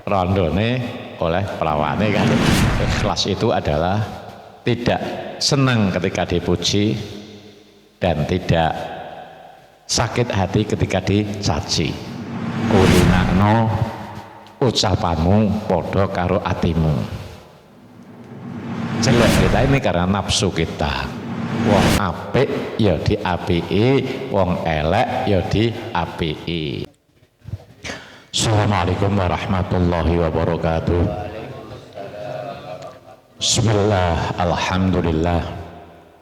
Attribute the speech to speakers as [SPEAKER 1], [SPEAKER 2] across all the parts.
[SPEAKER 1] rondone oleh pelawane kan. Ikhlas itu adalah tidak senang ketika dipuji dan tidak sakit hati ketika dicaci. Kulinakno ucapanmu podo karo atimu. Jelek kita ini karena nafsu kita. Wong apik ya diapiki, wong elek ya diapiki. Assalamualaikum warahmatullahi wabarakatuh. Bismillah, alhamdulillah,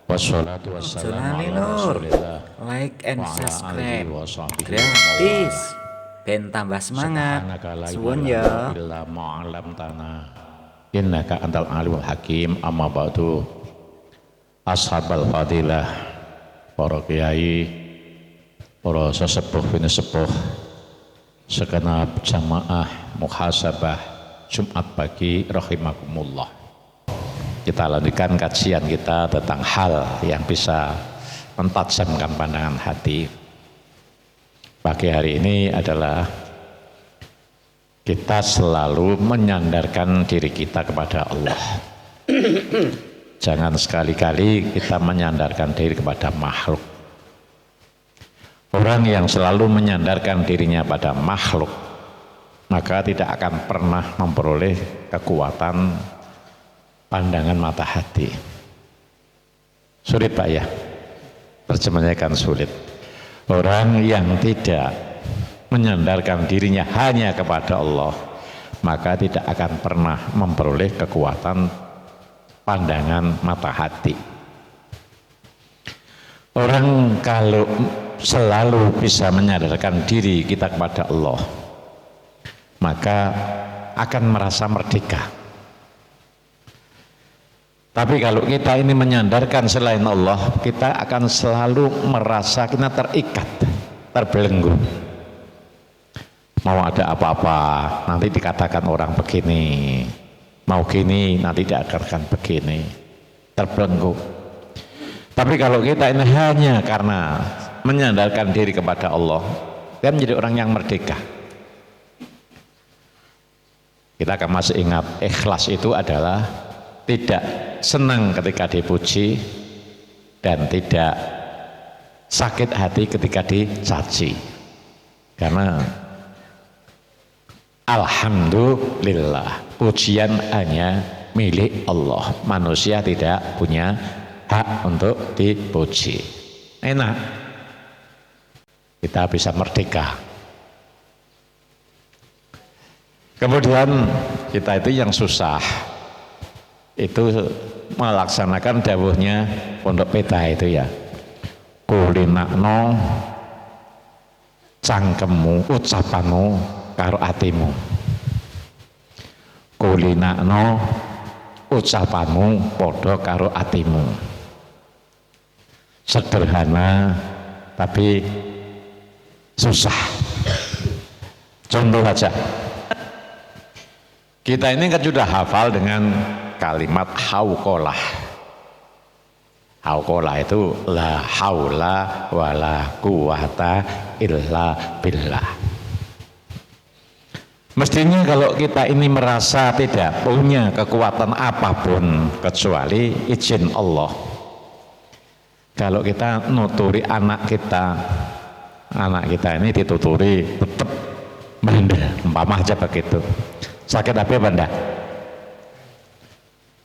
[SPEAKER 1] wassalatu wassalamu ala rasulillah.
[SPEAKER 2] Like and subscribe gratis, ben tambah semangat. Suwun ya.
[SPEAKER 1] Innaka antal alimul hakim. Amma ba'du. Ashabal fadilah, para kiai, para sesepuh bini sepuh, segenap jamaah muhasabah Jumat pagi rahimakumullah. Kita lanjutkan kajian kita tentang hal yang bisa mentajamkan pandangan hati. Pagi hari ini adalah kita selalu menyandarkan diri kita kepada Allah. Jangan sekali-kali kita menyandarkan diri kepada makhluk. Orang yang selalu menyandarkan dirinya pada makhluk, maka tidak akan pernah memperoleh kekuatan pandangan mata hati. Sulit Pak ya, terjemahnya kan sulit. Orang yang tidak menyandarkan dirinya hanya kepada Allah, maka tidak akan pernah memperoleh kekuatan pandangan mata hati. Orang kalau selalu bisa menyadarkan diri kita kepada Allah, maka akan merasa merdeka. Tapi kalau kita ini menyandarkan selain Allah, kita akan selalu merasa kita terikat, terbelenggu. Mau ada apa-apa, nanti dikatakan orang begini. Mau gini, nanti dikatakan begini. Terbelenggu. Tapi kalau kita ini hanya karena menyandarkan diri kepada Allah, kita menjadi orang yang merdeka. Kita akan masih ingat, ikhlas itu adalah tidak senang ketika dipuji dan tidak sakit hati ketika dicaci. Karena alhamdulillah, pujian hanya milik Allah. Manusia tidak punya hak untuk dipuji. Enak, kita bisa merdeka. Kemudian kita itu yang susah itu melaksanakan dawuhnya Pondok Peta itu ya, kulinakno cangkemmu ucapanmu karo atimu. Kulinakno ucapanmu podo karo atimu. Sederhana tapi susah. Contoh aja, kita ini kan sudah hafal dengan kalimat hauqolah. Hauqolah itu la haula wala quwata illa billah. Mestinya kalau kita ini merasa tidak punya kekuatan apapun kecuali izin Allah. Kalau kita nuturi anak kita ini dituturi tetap benda, umpama aja begitu. Sakit apa benda?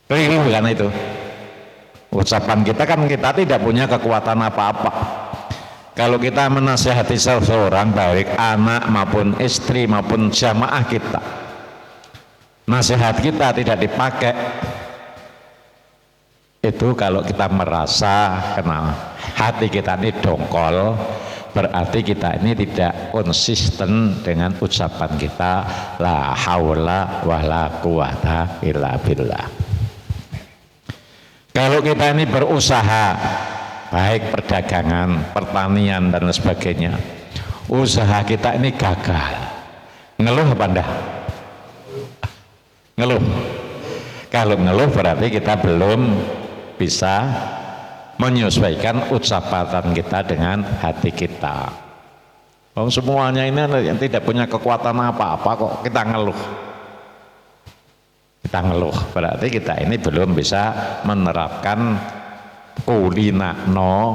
[SPEAKER 1] Keliru kan itu. Ucapan kita kan kita tidak punya kekuatan apa-apa. Kalau kita menasihati seseorang, baik anak maupun istri maupun jamaah kita, nasihat kita tidak dipakai, itu kalau kita merasa kenal hati kita ini dongkol, berarti kita ini tidak konsisten dengan ucapan kita la haula wala quwata illa billah. Kalau kita ini berusaha, baik perdagangan, pertanian dan sebagainya, usaha kita ini gagal, ngeluh apa enggak? Ngeluh. Kalau ngeluh berarti kita belum bisa menyesuaikan ucapan kita dengan hati kita. Semuanya ini yang tidak punya kekuatan apa-apa kok kita ngeluh. kita ngeluh, berarti kita ini belum bisa menerapkan kulinakno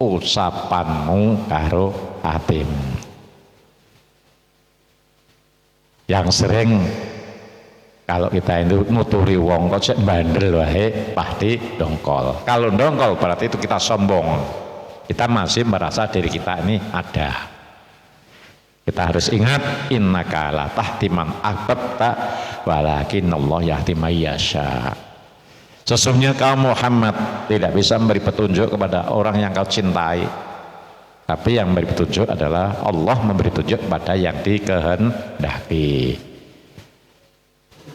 [SPEAKER 1] ucapanmu karo hatimu. Yang sering kalau kita itu nuturi wong kok cek bandel wae pasti dongkol. Kalau dongkol berarti itu kita sombong. Kita masih merasa diri kita ini ada. Kita harus ingat innaka la tahdi man ahbabta walakinallahu yahdi may yasha. Sesungguhnya kaum Muhammad tidak bisa memberi petunjuk kepada orang yang kau cintai. Tapi yang memberi petunjuk adalah Allah memberi petunjuk pada yang dikehendaki.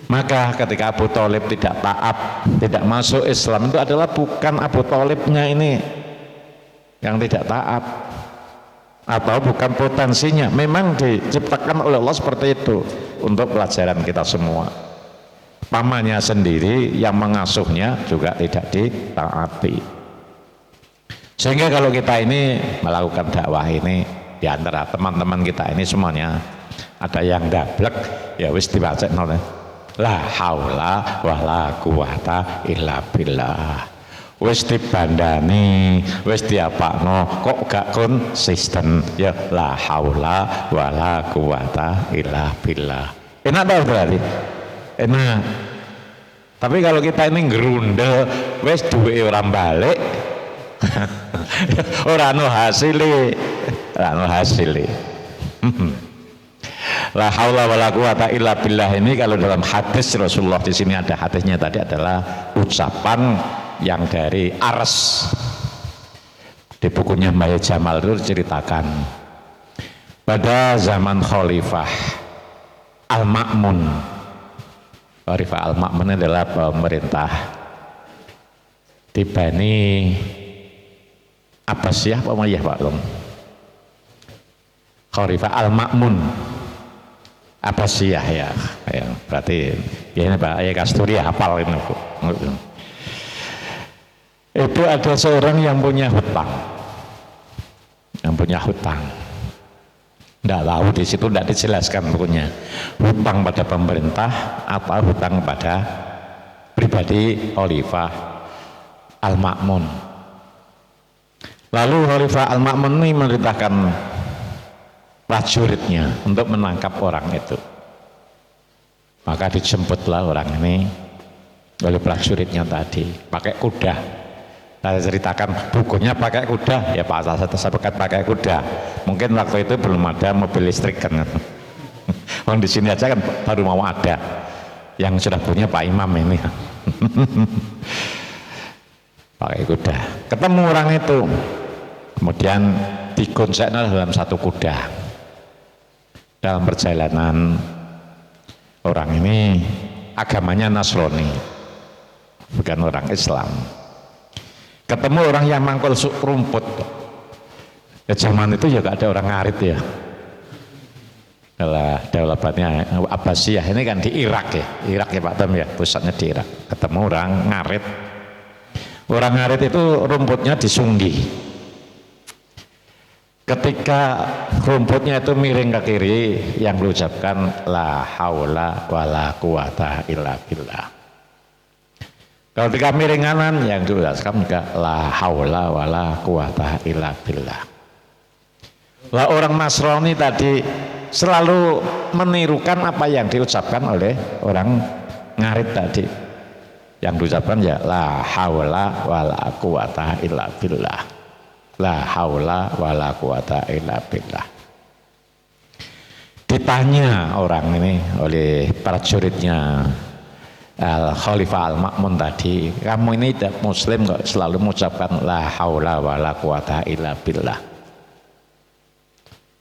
[SPEAKER 1] Maka ketika Abu Thalib tidak taat, tidak masuk Islam, itu adalah bukan Abu Thalibnya ini yang tidak taat, atau bukan potensinya. Memang diciptakan oleh Allah seperti itu untuk pelajaran kita semua. Pamannya sendiri yang mengasuhnya juga tidak ditaati. Sehingga kalau kita ini melakukan dakwah ini, di antara teman-teman kita ini semuanya ada yang dablek, ya wis dibaca nol. La haula wala quwata illa billah. Wis dibandani, wis diapakno, kok gak konsisten, ya la haula wala quwata illa billah. Enak tau berarti? Enak. Tapi kalau kita ini ngerundel, wis duwe orang balik, ora ono hasile, ora ono hasile. La haula wala quwata illa billah ini kalau dalam hadis Rasulullah, di sini ada hadisnya tadi, adalah ucapan yang dari Aras. Di bukunya Mbah Jamal itu diceritakan pada zaman Khalifah Al-Ma'mun. Khalifah Al-Ma'mun adalah pemerintah di Bani Abbasiyah apa Umayyah Pak Long? Khalifah Al-Ma'mun Abbasiyah ya, berarti ya ini Pak Ayah Kasturi hafal ini Bu. Itu ada seorang yang punya hutang, Nggak tahu di situ, nggak dijelaskan punya hutang pada pemerintah atau hutang pada pribadi Khalifah Al-Ma'mun. Lalu Khalifah Al-Ma'mun ini memerintahkan prajuritnya untuk menangkap orang itu. Maka dijemputlah orang ini oleh prajuritnya tadi pakai kuda. Saya ceritakan bukunya pakai kuda, ya Pak Asal tersebut pakai kuda. Mungkin waktu itu belum ada mobil listrik kan. Orang di sini aja kan baru mau ada. Yang sudah punya Pak Imam ini. Pakai kuda. Ketemu orang itu. Kemudian digonseknya dalam satu kuda. Dalam perjalanan orang ini agamanya Nasrani, bukan orang Islam. Ketemu orang yang mangkul rumput. Ya, zaman itu juga ada orang ngarit ya. Daulatannya Abbasiyah ini kan di Irak ya. Irak ya Pak Tam ya, pusatnya di Irak. Ketemu orang ngarit. Orang ngarit itu rumputnya disunggi. Ketika rumputnya itu miring ke kiri, yang diucapkan la haula wala quwata illa billah. Kalau ketika miring kanan, yang diucapkan juga la haula wala quwata illa billah. Lah orang Nasrani tadi selalu menirukan apa yang diucapkan oleh orang ngarit tadi. Yang diucapkan ya la haula wala quwata illa billah. La haula wala quwata illa billah. Ditanya orang ini oleh prajuritnya Khalifah Al-Ma'mun tadi, kamu ini tidak muslim kok selalu mengucapkan la haula wala quwata illa billah.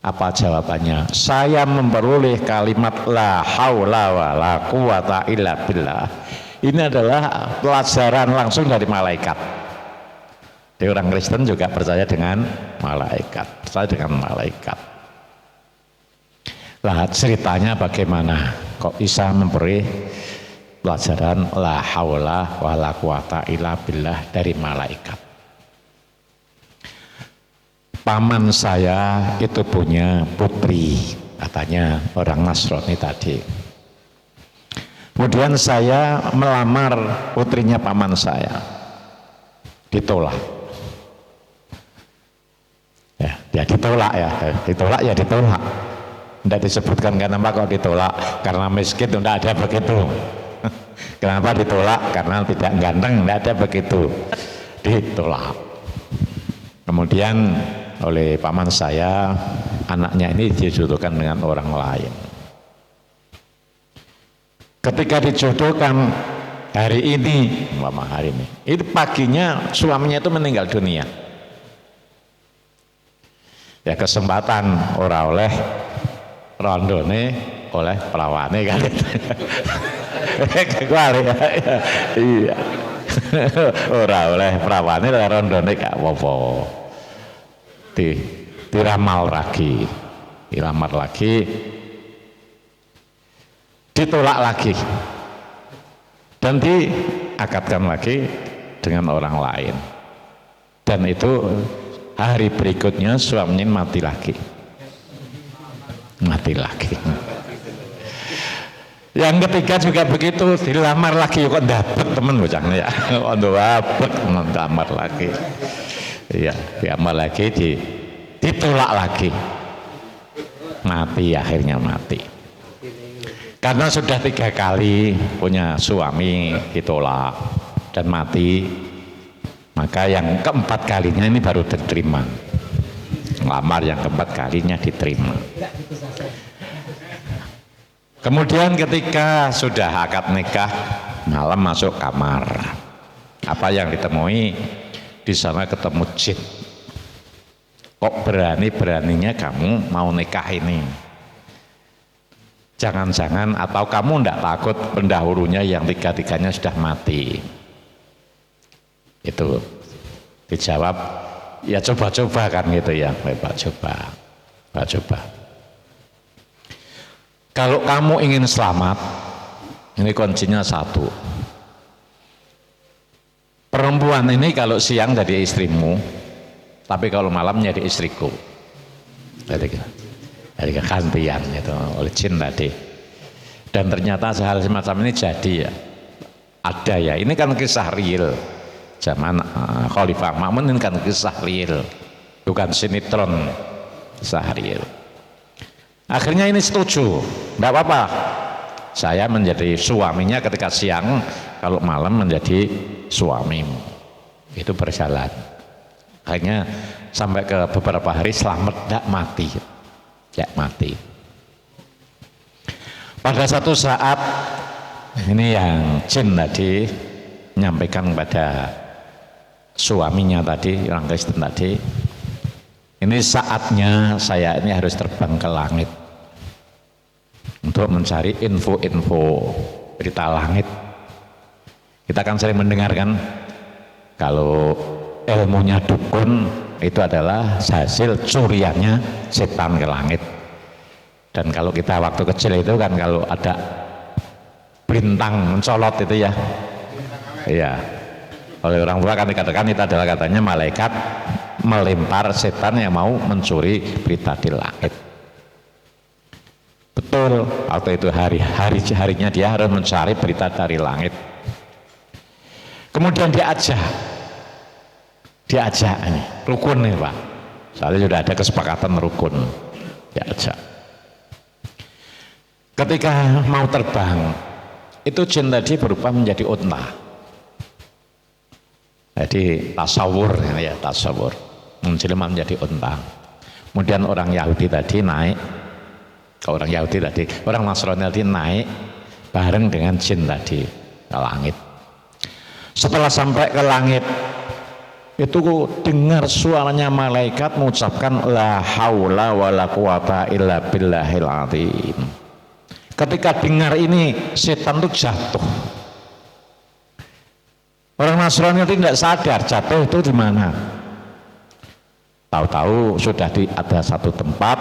[SPEAKER 1] Apa jawabannya? Saya memperoleh kalimat la haula wala quwata illa billah. Ini adalah pelajaran langsung dari malaikat. Di orang Kristen juga percaya dengan malaikat, Lah ceritanya bagaimana? Kok bisa memperoleh pelajaran la haula wala quwata illa billah dari malaikat? Paman saya itu punya putri, katanya orang Nasrani tadi. Kemudian saya melamar putrinya paman saya, ditolak. Ya ditolak ya, ditolak ya ditolak. Tidak disebutkan kenapa kok ditolak, karena miskin, tidak ada begitu. Kenapa ditolak? Karena tidak ganteng, tidak ada begitu. Ditolak. Kemudian oleh paman saya, anaknya ini dijodohkan dengan orang lain. Ketika dijodohkan hari ini, itu paginya suaminya itu meninggal dunia. Ya kesempatan ora oleh rondone oleh perawane kan. Kekuali ya. Iya. Ora oleh perawane oleh rondone gak apa-apa. Diramal lagi. Dilamar lagi. Ditolak lagi. Dan diakadkan lagi dengan orang lain. Dan itu hari berikutnya suaminya mati lagi. Yang ketiga juga begitu, dilamar lagi kok dapet temen bocahnya ya. Untuk dapet dilamar lagi. Iya, dilamar lagi ditolak lagi. Mati, akhirnya mati. Karena sudah 3 kali punya suami ditolak dan mati, maka yang keempat kalinya ini baru diterima. Lamar yang keempat kalinya diterima. Kemudian ketika sudah akad nikah, malam masuk kamar. Apa yang ditemui? Di sana ketemu jin. Kok berani-beraninya kamu mau nikah ini? Jangan-jangan atau kamu tidak takut pendahulunya yang 3-tiganya sudah mati? Itu dijawab, ya coba-coba kan gitu ya, coba. Kalau kamu ingin selamat, ini kuncinya 1. Perempuan ini kalau siang jadi istrimu, tapi kalau malam jadi istriku. Jadi kegantian itu oleh jin tadi. Dan ternyata hal semacam ini jadi ya, ada ya. Ini kan kisah real. Zaman Khalifah Ma'mun ini kan kisah real, bukan sinetron, kisah real. Akhirnya ini setuju, enggak apa-apa. Saya menjadi suaminya ketika siang, kalau malam menjadi suamimu. Itu berjalan. Akhirnya sampai ke beberapa hari selamat, enggak mati. Ya mati. Pada satu saat ini yang jin tadi menyampaikan kepada suaminya tadi, orang Kristen tadi, ini saatnya saya ini harus terbang ke langit untuk mencari info-info berita langit. Kita kan sering mendengarkan kalau ilmunya dukun itu adalah hasil curiannya setan ke langit. Dan kalau kita waktu kecil itu kan kalau ada bintang mencolot itu ya, iya, oleh orang tua kan dikatakan itu adalah katanya malaikat melempar setan yang mau mencuri berita di langit. Betul, waktu itu harinya dia harus mencari berita dari langit. Kemudian diajak ini rukun nih Pak, soalnya sudah ada kesepakatan rukun. Diajak. Ketika mau terbang, itu jin tadi berubah menjadi unta. Jadi tasawur ya, tasawur menjelma menjadi unta. Kemudian orang Yahudi tadi naik, orang Nasrani tadi naik bareng dengan jin tadi ke langit. Setelah sampai ke langit, itu dengar suaranya malaikat mengucapkan la haula wala quwata illa billahil azim. Ketika dengar ini, setan itu jatuh. Orang Nasrani tidak sadar jatuh itu di mana. Tahu-tahu sudah ada satu tempat,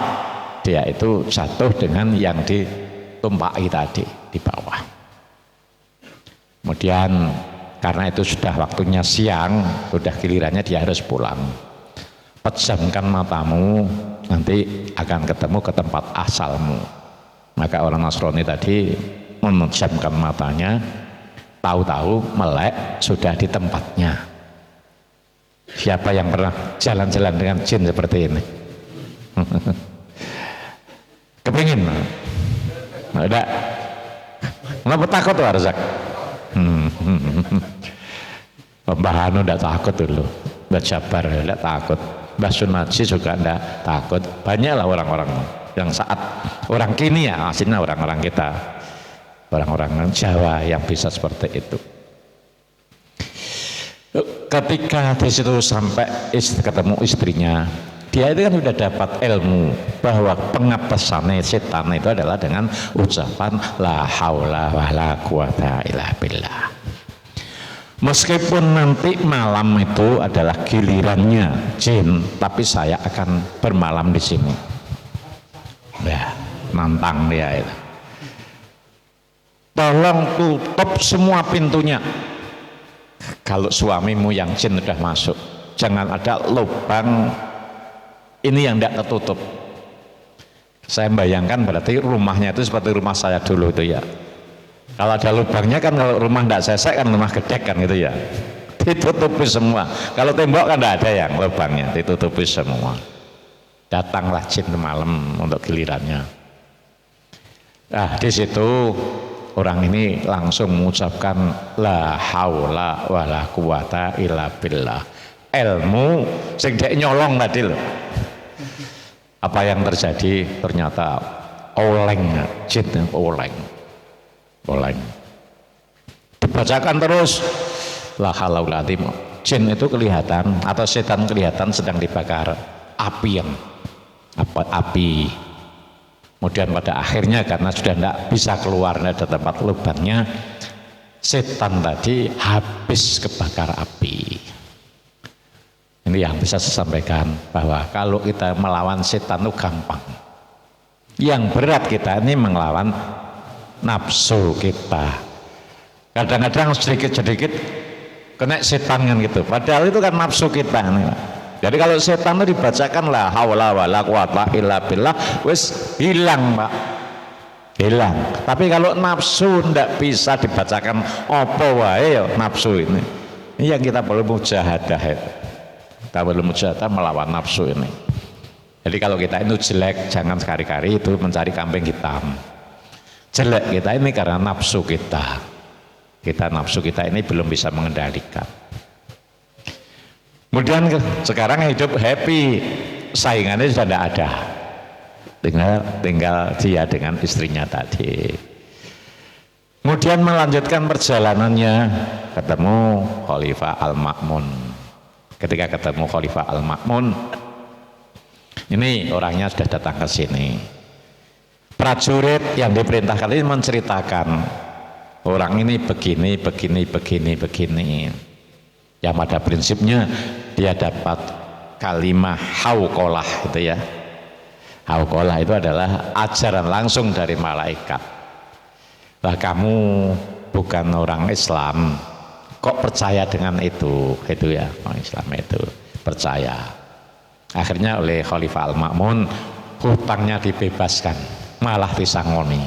[SPEAKER 1] dia itu jatuh dengan yang ditumpaki tadi di bawah. Kemudian karena itu sudah waktunya siang, sudah gilirannya dia harus pulang. Pejamkan matamu, nanti akan ketemu ke tempat asalmu. Maka orang Nasrani tadi memejamkan matanya, tahu-tahu melek sudah di tempatnya. Siapa yang pernah jalan-jalan dengan jin seperti ini? Kepingin? Enggak. Kenapa takut tuh Arzak? Mbah Hanu enggak takut dulu, Mbah Jabar enggak takut, Mbah Sunaji juga enggak takut. Banyaklah orang-orang yang saat orang kini ya, aslinya orang-orang kita, orang-orang Jawa yang bisa seperti itu. Ketika di situ sampai ketemu istrinya, dia itu kan sudah dapat ilmu bahwa pengapesannya setan itu adalah dengan ucapan la haula wala quwata illa billah. Meskipun nanti malam itu adalah gilirannya jin, tapi saya akan bermalam di sini. Ya, nantang dia itu. Tolong tutup semua pintunya. Kalau suamimu yang jin sudah masuk, jangan ada lubang ini yang tidak tertutup. Saya bayangkan berarti rumahnya itu seperti rumah saya dulu itu ya. Kalau ada lubangnya kan, kalau rumah tidak sesek kan rumah gedek kan gitu ya. Ditutupi semua. Kalau tembok kan tidak ada yang lubangnya, ditutupi semua. Datanglah jin malam untuk gilirannya. Nah di situ orang ini langsung mengucapkan la haula wala quwata illa billah. Ilmu sing dek nyolong tadi loh. Apa yang terjadi? Ternyata oleng, jin oleng. Dibacakan terus la haula jin itu kelihatan atau setan kelihatan sedang dibakar api yang api. Kemudian pada akhirnya karena sudah tidak bisa keluar dari tempat lubangnya, setan tadi habis kebakar api. Ini yang bisa saya sampaikan, bahwa kalau kita melawan setan itu gampang. Yang berat kita ini melawan nafsu kita. Kadang-kadang sedikit-sedikit kena setan kan gitu. Padahal itu kan nafsu kita nih. Jadi kalau setan itu dibacakan la haula wala quwata illa billah, wis hilang Pak, hilang. Tapi kalau nafsu ndak bisa dibacakan apa wae ya nafsu ini yang kita perlu mujahadah itu. Kita perlu mujahadah melawan nafsu ini. Jadi kalau kita itu jelek, jangan sekali-kali itu mencari kambing hitam. Jelek kita ini karena nafsu kita. Nafsu kita ini belum bisa mengendalikan. Kemudian sekarang hidup happy, saingannya sudah tidak ada, tinggal dia dengan istrinya tadi. Kemudian melanjutkan perjalanannya, ketemu Khalifah Al-Ma'mun. Ketika ketemu Khalifah Al-Ma'mun, ini orangnya sudah datang ke sini. Prajurit yang diperintahkan ini menceritakan orang ini begini. Yang pada prinsipnya dia dapat kalimah hauqolah itu ya. Hauqolah itu adalah ajaran langsung dari malaikat. Lah kamu bukan orang Islam, kok percaya dengan itu ya, orang Islam itu percaya. Akhirnya oleh Khalifah Al-Ma'mun hutangnya dibebaskan, malah disangoni.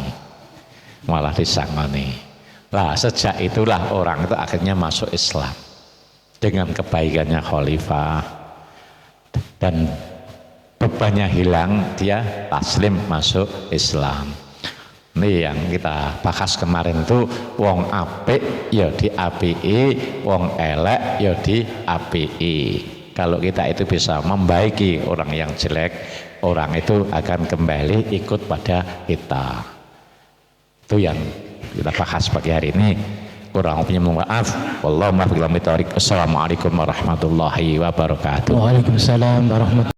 [SPEAKER 1] Lah sejak itulah orang itu akhirnya masuk Islam. Dengan kebaikannya khalifah dan bebannya hilang, dia taslim masuk Islam. Ini yang kita bahas kemarin itu, wong apik ya diapiki, wong elek ya diapiki. Kalau kita itu bisa membaiki orang yang jelek, orang itu akan kembali ikut pada kita. Itu yang kita bahas pagi hari ini. Kurang punya maaf. Wallahu muwaffiq ila thoriq. Assalamualaikum warahmatullahi wabarakatuh.
[SPEAKER 3] Waalaikumsalam warahmatullahi